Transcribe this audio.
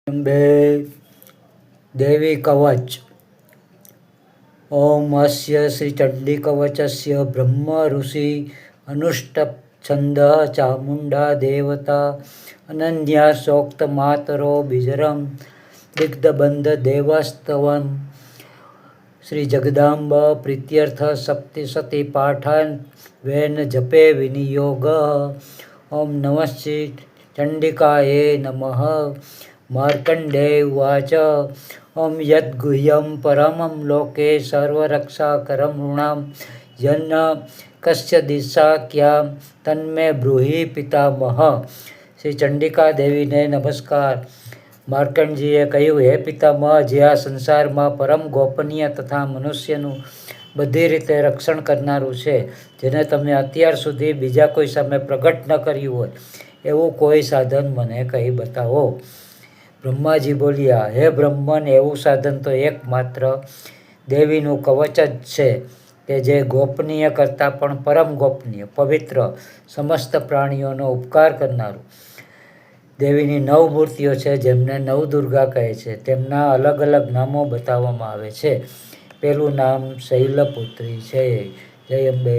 અંબે દેવી કવચ ઓમ અસ્ય શ્રી ચંડી કવચસ્ય બ્રહ્મ ઋષિ અનુષ્ટપ છંદ ચામુંડા દેવતા અનન્યા સોક્ત માતરો બીજરમ દિગ્ધબંધ દેવસ્તવમ શ્રી જગદાંબ પ્રીત્યર્થ સપ્તિ સતી પાઠન વેન જપે વિનિયોગ ઓમ નમઃ ચંડિકાયે નમઃ માર્કંડેય ઉવાચ ઓમ યદ્ગુહ્યમ પરમં લોકે સર્વરક્ષાકરમ નૃણામ યન્ન કસ્ય દિશાક્યા તન્મે બ્રૂહિ પિતામહ. શ્રી ચંડિકા દેવીને નમસ્કાર. માર્કંડજીએ કહ્યું, હે પિતામહ, જે આ સંસારમાં પરમ ગોપનીય તથા મનુષ્યનું બધી રીતે રક્ષણ કરનારું છે, જેને તમે અત્યાર સુધી બીજા કોઈ સામે પ્રગટ ન કર્યું હોય એવું કોઈ સાધન મને કહી બતાવો. બ્રહ્માજી બોલ્યા, હે બ્રહ્મન, એવું સાધન તો એકમાત્ર દેવીનું કવચ જ છે કે જે ગોપનીય કરતાં પણ પરમ ગોપનીય, પવિત્ર, સમસ્ત પ્રાણીઓનો ઉપકાર કરનારું. દેવીની 9 મૂર્તિઓ છે, જેમને નવદુર્ગા કહે છે. તેમના અલગ અલગ નામો બતાવવામાં આવે છે. પેલું નામ શૈલપુત્રી છે. જય અંબે.